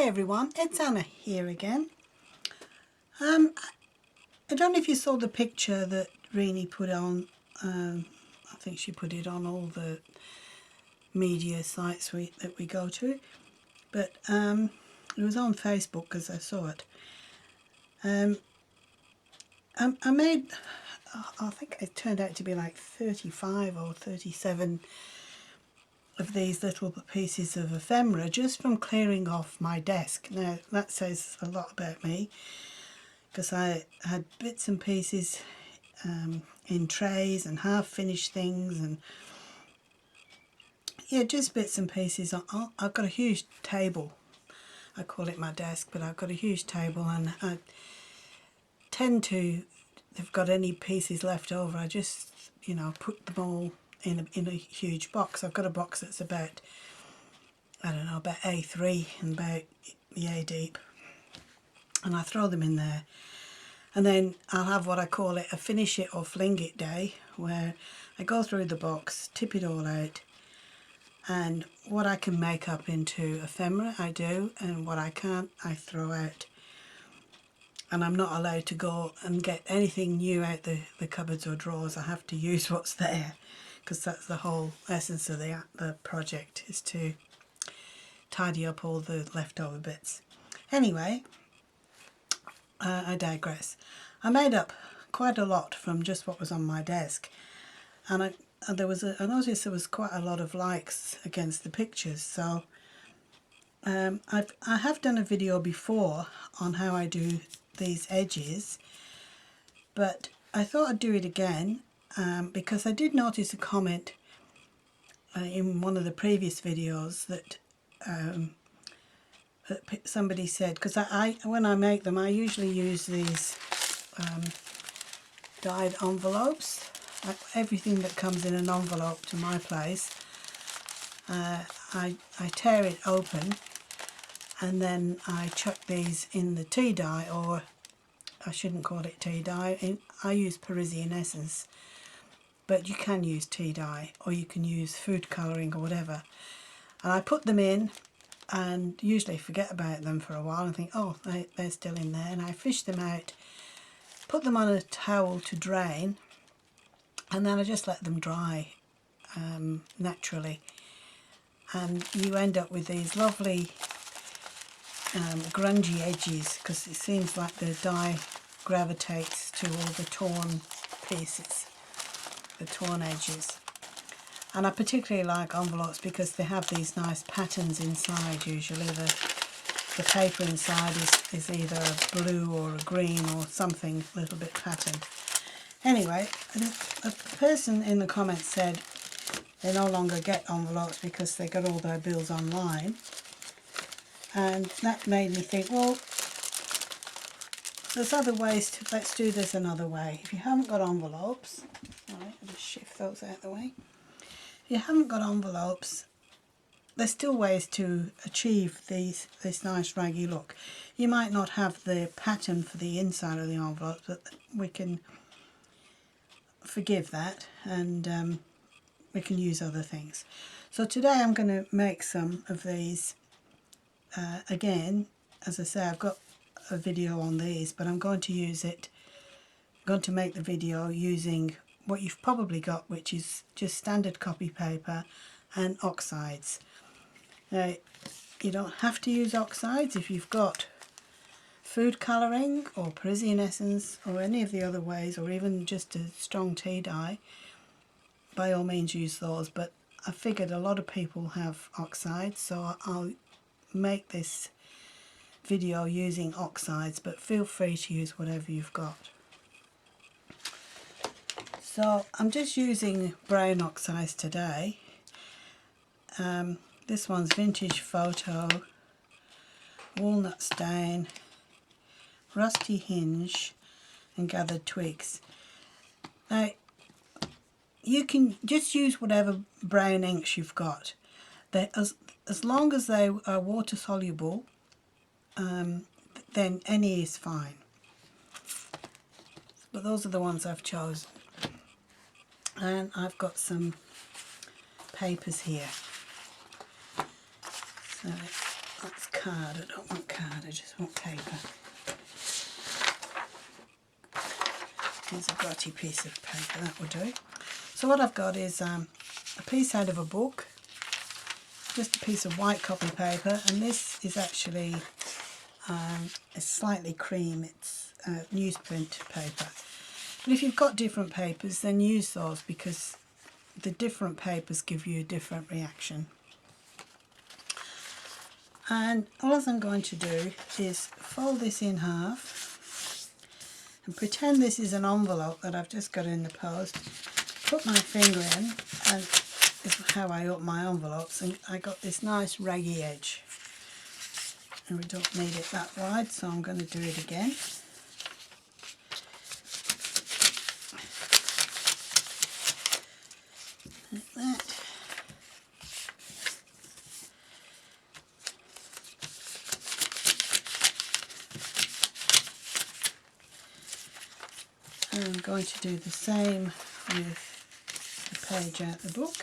everyone, it's Anna here again. I don't know if you saw the picture that Rini put on. I think she put it on all the media sites that we go to, but it was on Facebook because I saw it. I made, I think it turned out to be like 35 or 37 of these little pieces of ephemera just from clearing off my desk. Now that says a lot about me, because I had bits and pieces in trays and half finished things, and yeah, just bits and pieces. I've got a huge table. I call it my desk, but I've got a huge table, and I tend to, if I've got any pieces left over, I just, you know, put them all in a huge box. I've got a box that's about, I don't know, about A3 and about yay deep, and I throw them in there. And then I'll have what I call it a finish it or fling it day, where I go through the box, tip it all out, and what I can make up into ephemera I do, and what I can't I throw out. And I'm not allowed to go and get anything new out the cupboards or drawers. I have to use what's there, because that's the whole essence of the project, is to tidy up all the leftover bits. Anyway, I digress. I made up quite a lot from just what was on my desk, and I noticed there was quite a lot of likes against the pictures. So I have done a video before on how I do these edges, but I thought I'd do it again because I did notice a comment in one of the previous videos that somebody said, because when I make them, I usually use these dyed envelopes. Everything that comes in an envelope to my place, I tear it open, and then I chuck these in the tea dye, or I shouldn't call it tea dye. I use Parisian essence, but you can use tea dye, or you can use food colouring or whatever. And I put them in and usually forget about them for a while and think, oh, they're still in there, and I fish them out, put them on a towel to drain, and then I just let them dry naturally, and you end up with these lovely grungy edges, because it seems like the dye gravitates to all the torn pieces, the torn edges. And I particularly like envelopes because they have these nice patterns inside. Usually the paper inside is either a blue or a green or something a little bit patterned. Anyway, a person in the comments said they no longer get envelopes because they got all their bills online. And that made me think, well, there's other ways to, let's do this another way. If you haven't got envelopes, right, I'll just shift those out of the way. If you haven't got envelopes, there's still ways to achieve this nice raggy look. You might not have the pattern for the inside of the envelope, but we can forgive that, and we can use other things. So today I'm going to make some of these. Again, as I say, I've got a video on these, but I'm going to use it. I'm going to make the video using what you've probably got, which is just standard copy paper and oxides. Now, you don't have to use oxides if you've got food colouring or Parisian essence or any of the other ways, or even just a strong tea dye. By all means use those, but I figured a lot of people have oxides, so I'll make this video using oxides, but feel free to use whatever you've got. So I'm just using brown oxides today. This one's Vintage Photo, Walnut Stain, Rusty Hinge and Gathered Twigs. Now you can just use whatever brown inks you've got. As long as they are water soluble, then any is fine. But those are the ones I've chosen. And I've got some papers here. So That's card. I don't want card, I just want paper. Here's a grotty piece of paper, that will do. So what I've got is a piece out of a book, just a piece of white copy paper, and this is actually a slightly cream, it's newsprint paper. But if you've got different papers, then use those, because the different papers give you a different reaction. And all I'm going to do is fold this in half and pretend this is an envelope that I've just got in the post. Put my finger in, and this is how I open my envelopes, and I got this nice raggy edge. And we don't need it that wide, so I'm going to do it again. Like that. And I'm going to do the same with the page out the book.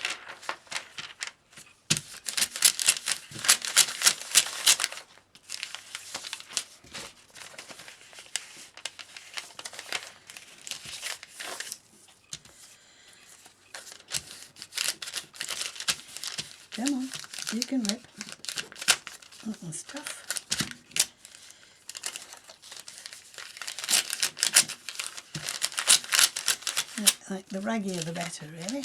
Come on, you can rip. That was tough. Like the raggier the better, really.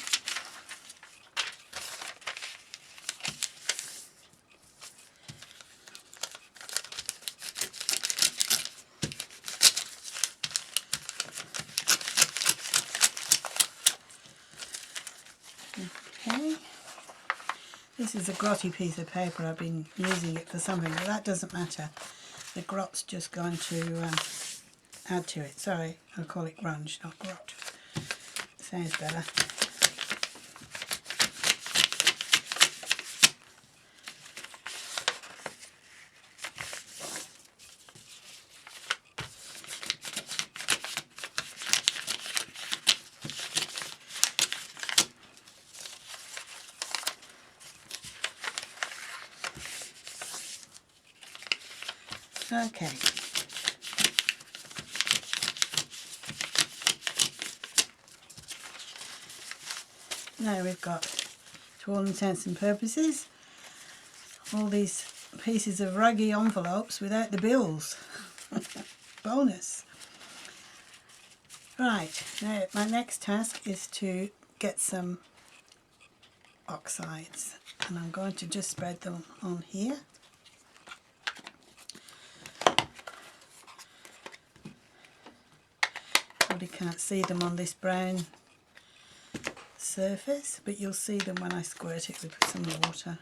Okay. This is a grotty piece of paper. I've been using it for something, but that doesn't matter. The grot's just going to add to it. Sorry, I'll call it grunge, not grot. Sounds better. Okay. Now we've got, to all intents and purposes, all these pieces of raggy envelopes without the bills. Bonus. Right, now my next task is to get some oxides, and I'm going to just spread them on here. Probably can't see them on this brown surface, but you'll see them when I squirt it with some water.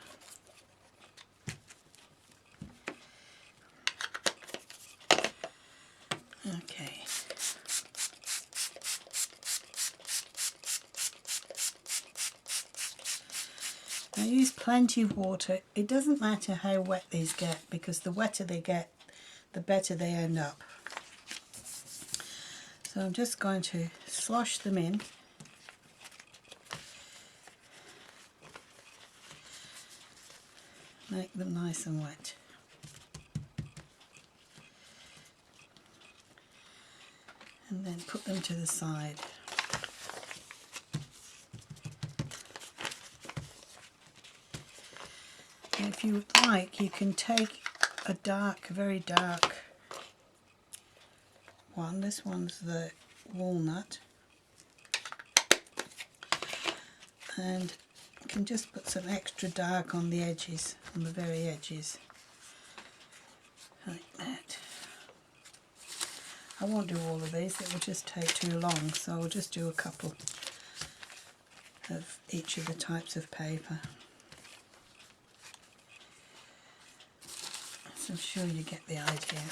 Okay. I use plenty of water. It doesn't matter how wet these get, because the wetter they get, the better they end up. So I'm just going to slosh them in. Make them nice and wet. And then put them to the side. And if you would like, you can take a dark, very dark one. This one's the walnut. And you can just put some extra dark on the edges, on the very edges. Like that. I won't do all of these, it will just take too long, so I'll just do a couple of each of the types of paper. So I'm sure you get the idea.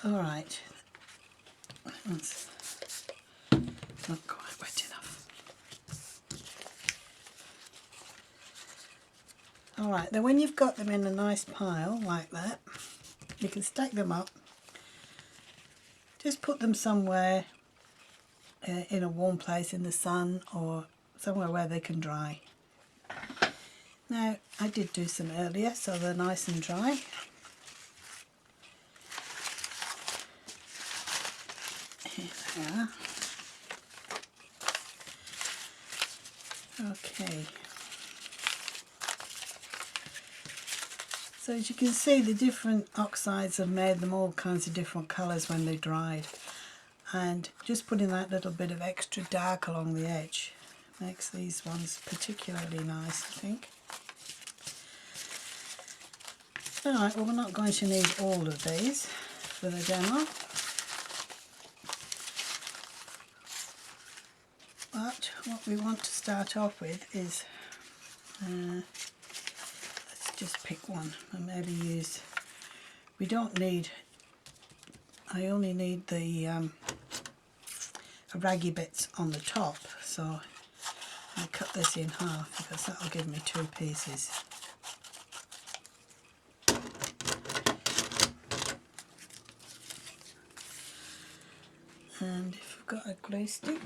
Alright, that's not quite wet enough. Alright, then when you've got them in a nice pile like that, you can stack them up just put them somewhere in a warm place in the sun or somewhere where they can dry. Now I did do some earlier, so they're nice and dry. Here they are. Okay. So as you can see, the different oxides have made them all kinds of different colours when they dried. And just putting that little bit of extra dark along the edge makes these ones particularly nice, I think. Alright, well, we're not going to need all of these for the demo. But what we want to start off with is, let's just pick one and maybe use, we don't need, I only need the raggy bits on the top, so I'll cut this in half because that will give me 2 pieces. And if I've got a glue stick,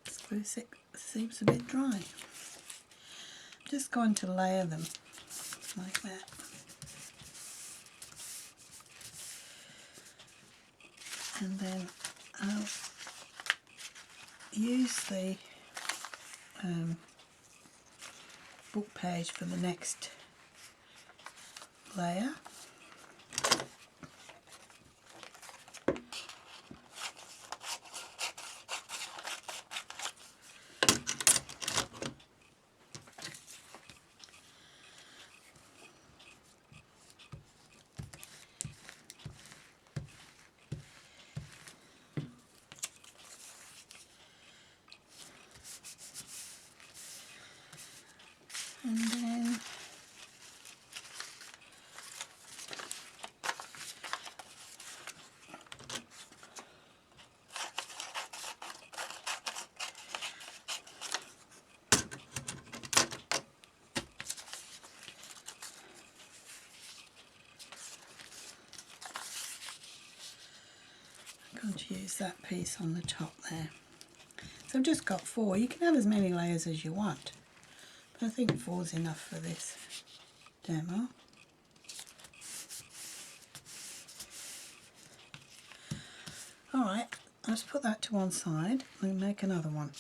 this glue stick seems a bit dry. I'm just going to layer them like that. And then I'll use the book page for the next layer. And then I'm going to use that piece on the top there. So I've just got 4. You can have as many layers as you want, but I think 4 is enough for this demo. Alright, let's put that to one side and make another one.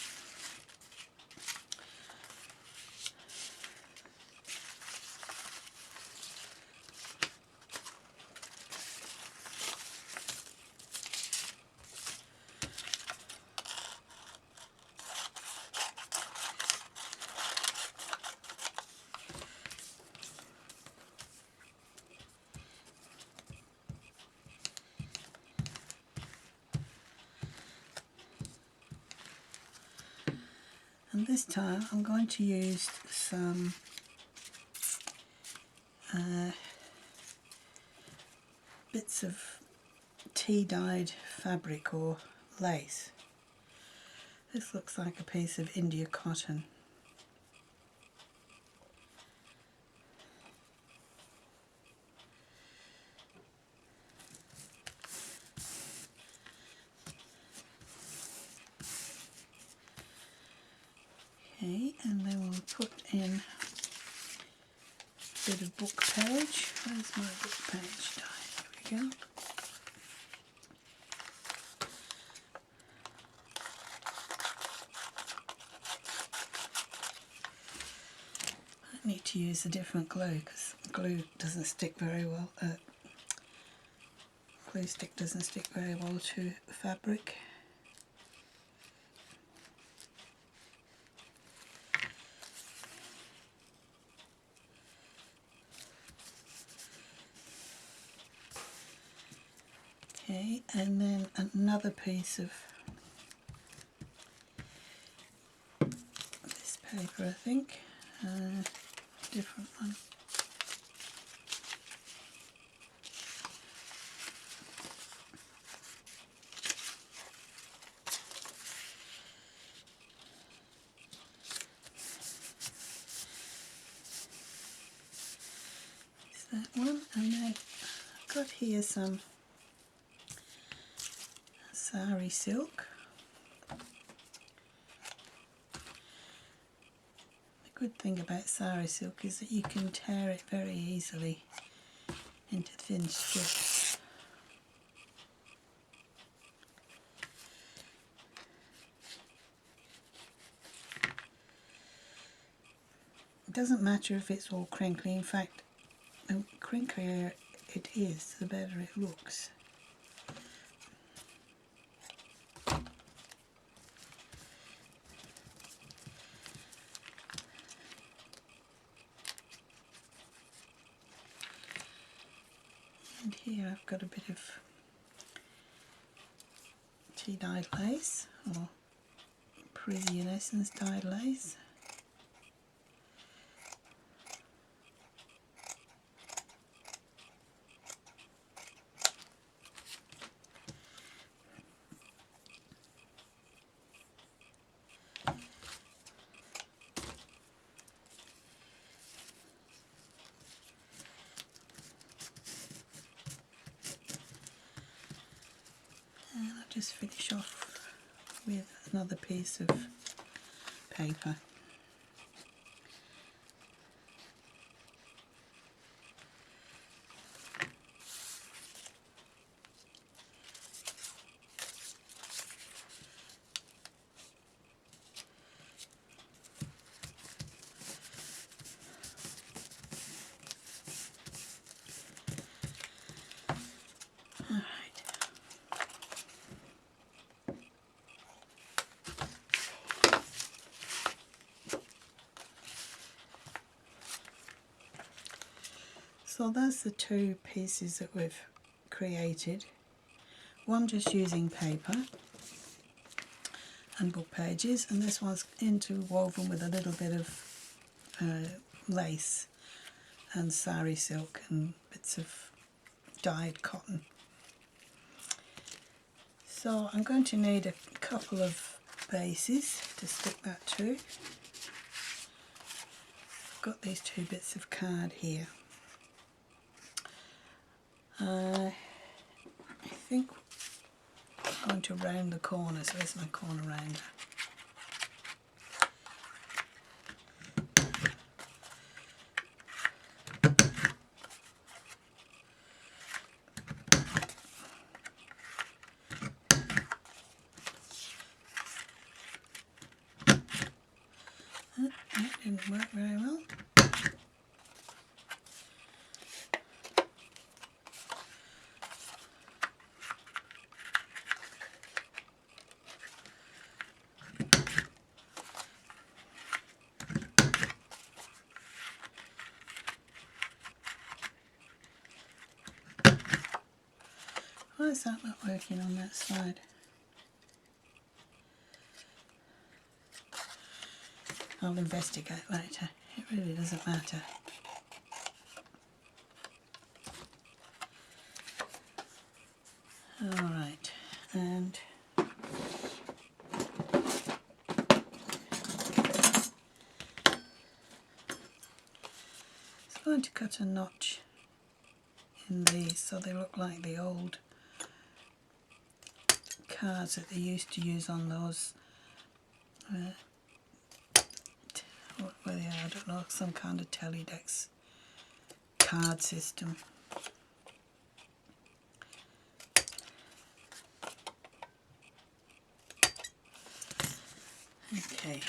And this time I'm going to use some bits of tea-dyed fabric or lace. This looks like a piece of India cotton. Okay, and then we'll put in a bit of book page. Where's my book page die? There we go. I need to use a different glue because glue doesn't stick very well. Glue stick doesn't stick very well to fabric. Okay, and then another piece of this paper, I think, different one. that one, and then I've got here some sari silk. The good thing about sari silk is that you can tear it very easily into thin strips. It doesn't matter if it's all crinkly. In fact, the crinklier it is, the better it looks. And here I've got a bit of tea dyed lace, or Parisian Essence dyed lace. And I'll just finish off with another piece of paper. So that's the two pieces that we've created. One just using paper and book pages, and this one's interwoven with a little bit of lace and sari silk and bits of dyed cotton. So I'm going to need a couple of bases to stick that to. I've got these two bits of card here. I think I'm going to round the corner, so there's my corner rounder. That didn't work very well. Why is that not working on that side? I'll investigate later. It really doesn't matter. Alright, and I'm going to cut a notch in these so they look like the old cards that they used to use on those what were they? I don't know, some kind of teledex card system. Okay.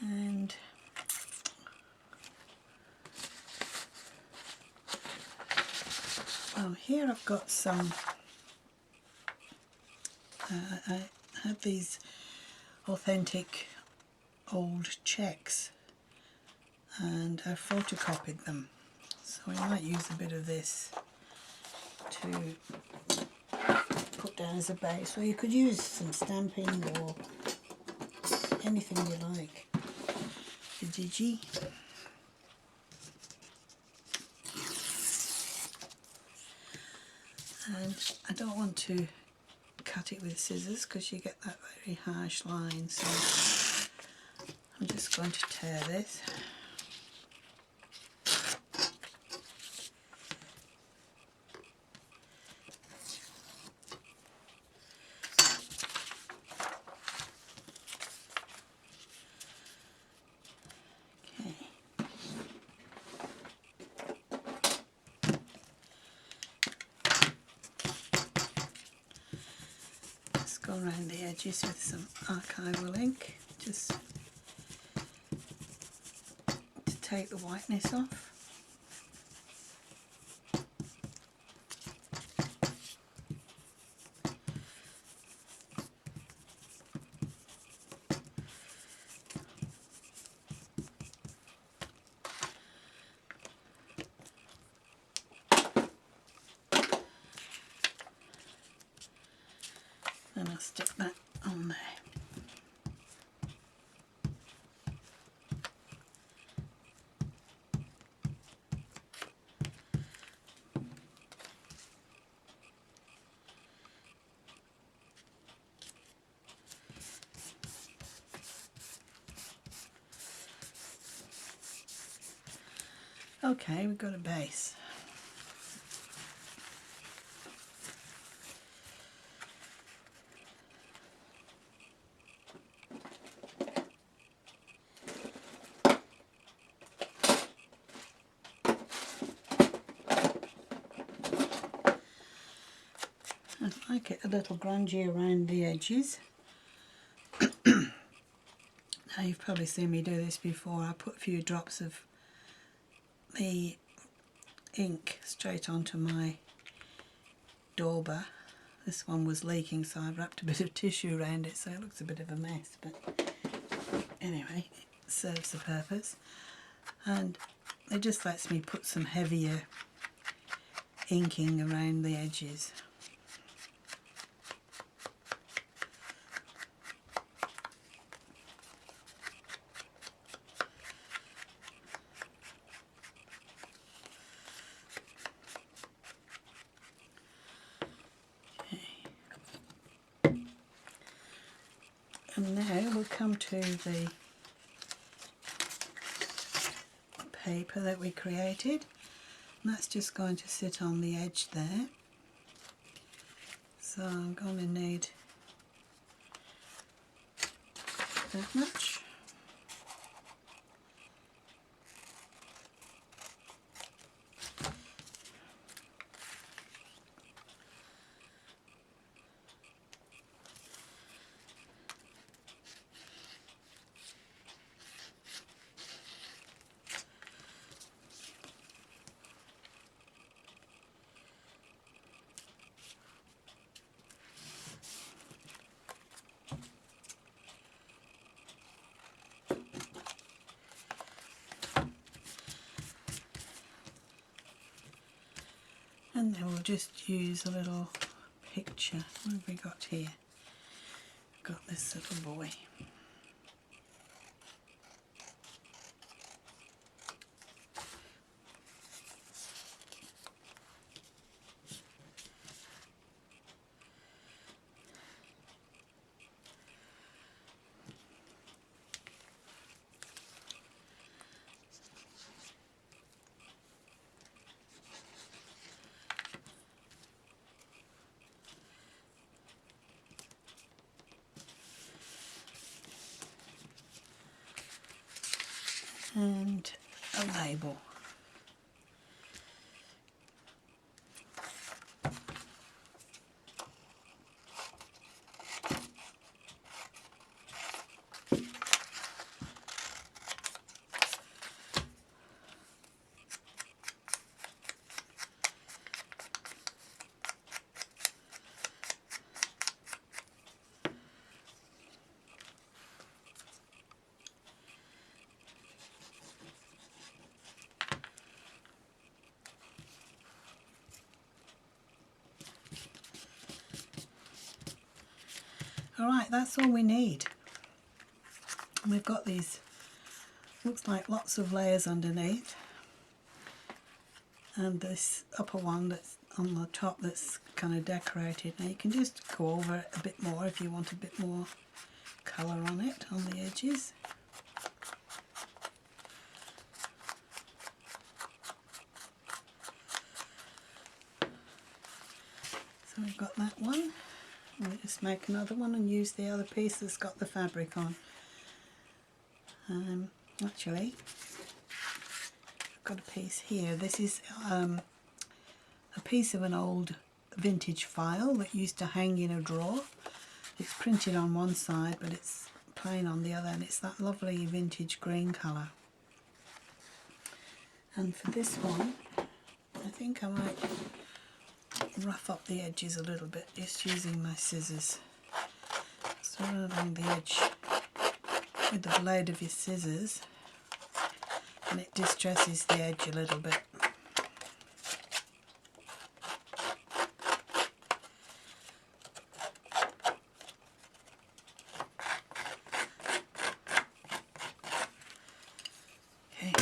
And well, here I've got some, I have these authentic old checks and I photocopied them, so I might use a bit of this to put down as a base, or you could use some stamping or anything you like. The digi. And I don't want to cut it with scissors because you get that very harsh line. So I'm just going to tear this. Go around the edges with some archival ink just to take the whiteness off. And I'll stick that on there. Okay, we've got a base. I like it a little grungy around the edges. Now you've probably seen me do this before. I put a few drops of the ink straight onto my dauber. This one was leaking, so I've wrapped a bit of tissue around it so it looks a bit of a mess, but anyway, it serves the purpose. And it just lets me put some heavier inking around the edges. And now we'll come to the paper that we created, and that's just going to sit on the edge there. So I'm going to need that much. And then we'll just use a little picture. What have we got here? We've got this little boy. And a label. Alright, that's all we need. And we've got these, looks like lots of layers underneath. And this upper one that's on the top that's kind of decorated. Now you can just go over it a bit more if you want a bit more colour on it, on the edges. So we've got that one. We'll just make another one and use the other piece that's got the fabric on. Actually, I've got a piece here. This is a piece of an old vintage file that used to hang in a drawer. It's printed on one side but it's plain on the other, and it's that lovely vintage green colour. And for this one, I think I might rough up the edges a little bit just using my scissors. So along the edge with the blade of your scissors, and it distresses the edge a little bit. Okay.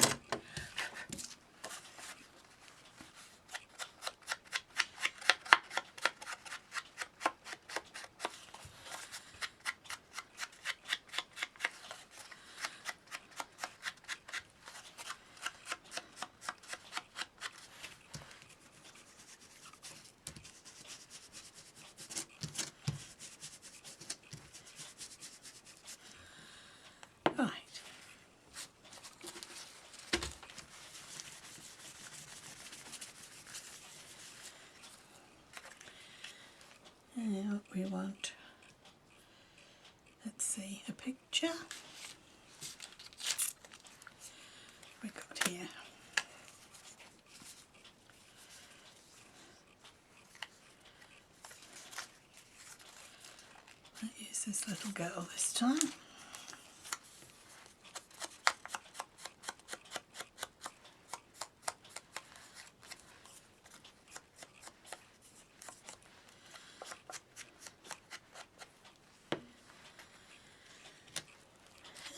Right. Now we want, let's see, a picture. We got here. I'll use this little girl this time.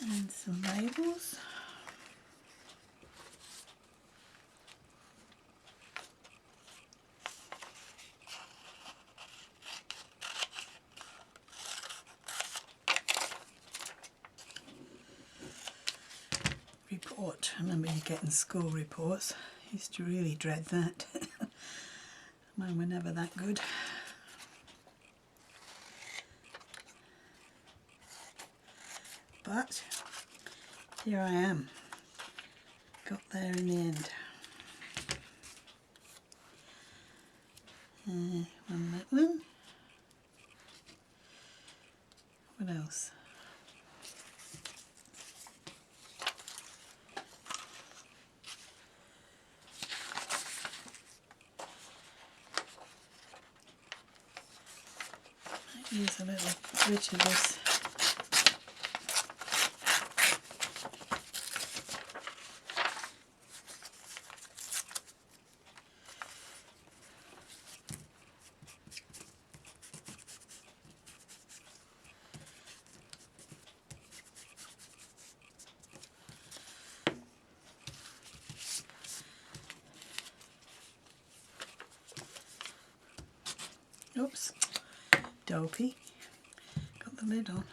And some labels. Report. I remember you getting school reports. I used to really dread that. Mine were never that good. But here I am. Got there in the end. One that one. What else? Might use a little bit of this. Oops, dopey. Got the lid on.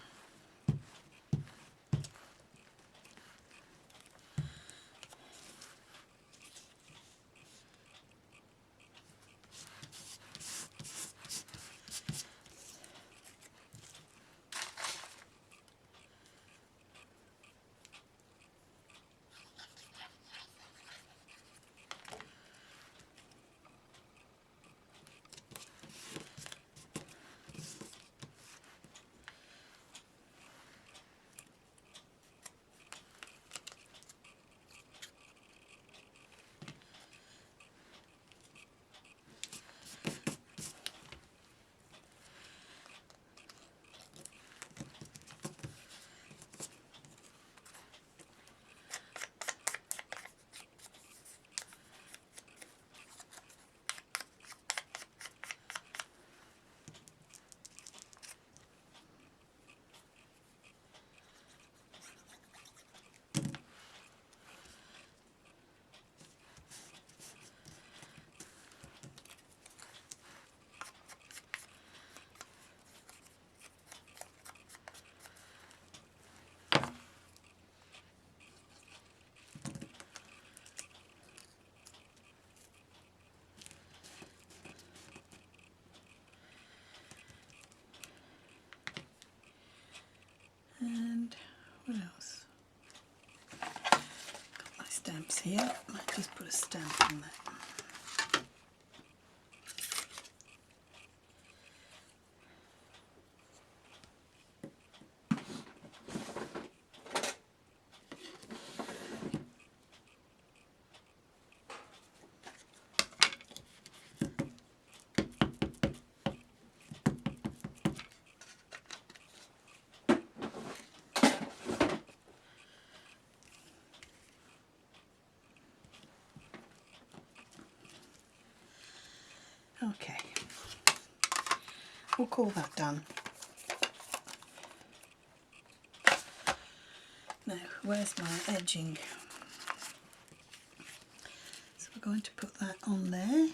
this here. I might just put a stamp on that. Okay, we'll call that done. Now, where's my edging? So we're going to put that on there.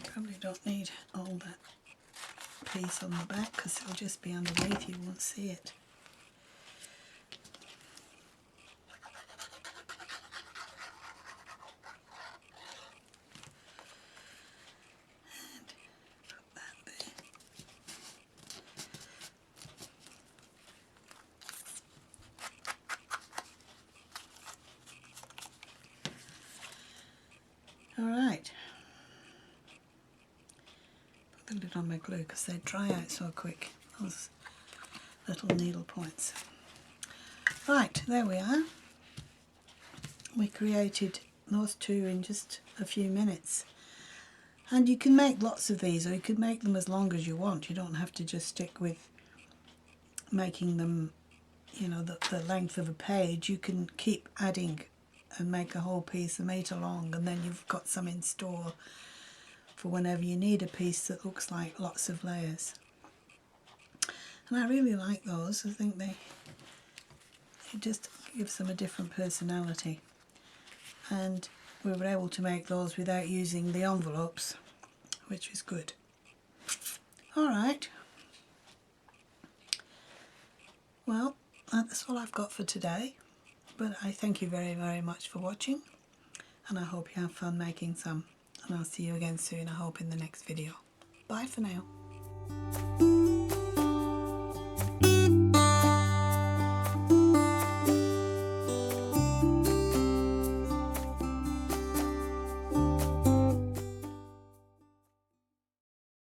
Probably don't need all that piece on the back because it'll just be underneath, you won't see it. And put that there. Alright. Put the lid on my glue because they dry out so quick, those little needle points. Right, there we are. We created those two in just a few minutes. And you can make lots of these, or you could make them as long as you want. You don't have to just stick with making them, you know, the length of a page. You can keep adding and make a whole piece a metre long, and then you've got some in store for whenever you need a piece that looks like lots of layers. And I really like those. I think it just gives them a different personality. And we were able to make those without using the envelopes, which is good. Alright, well, that's all I've got for today, but I thank you very, very much for watching, and I hope you have fun making some, and I'll see you again soon, I hope, in the next video. Bye for now.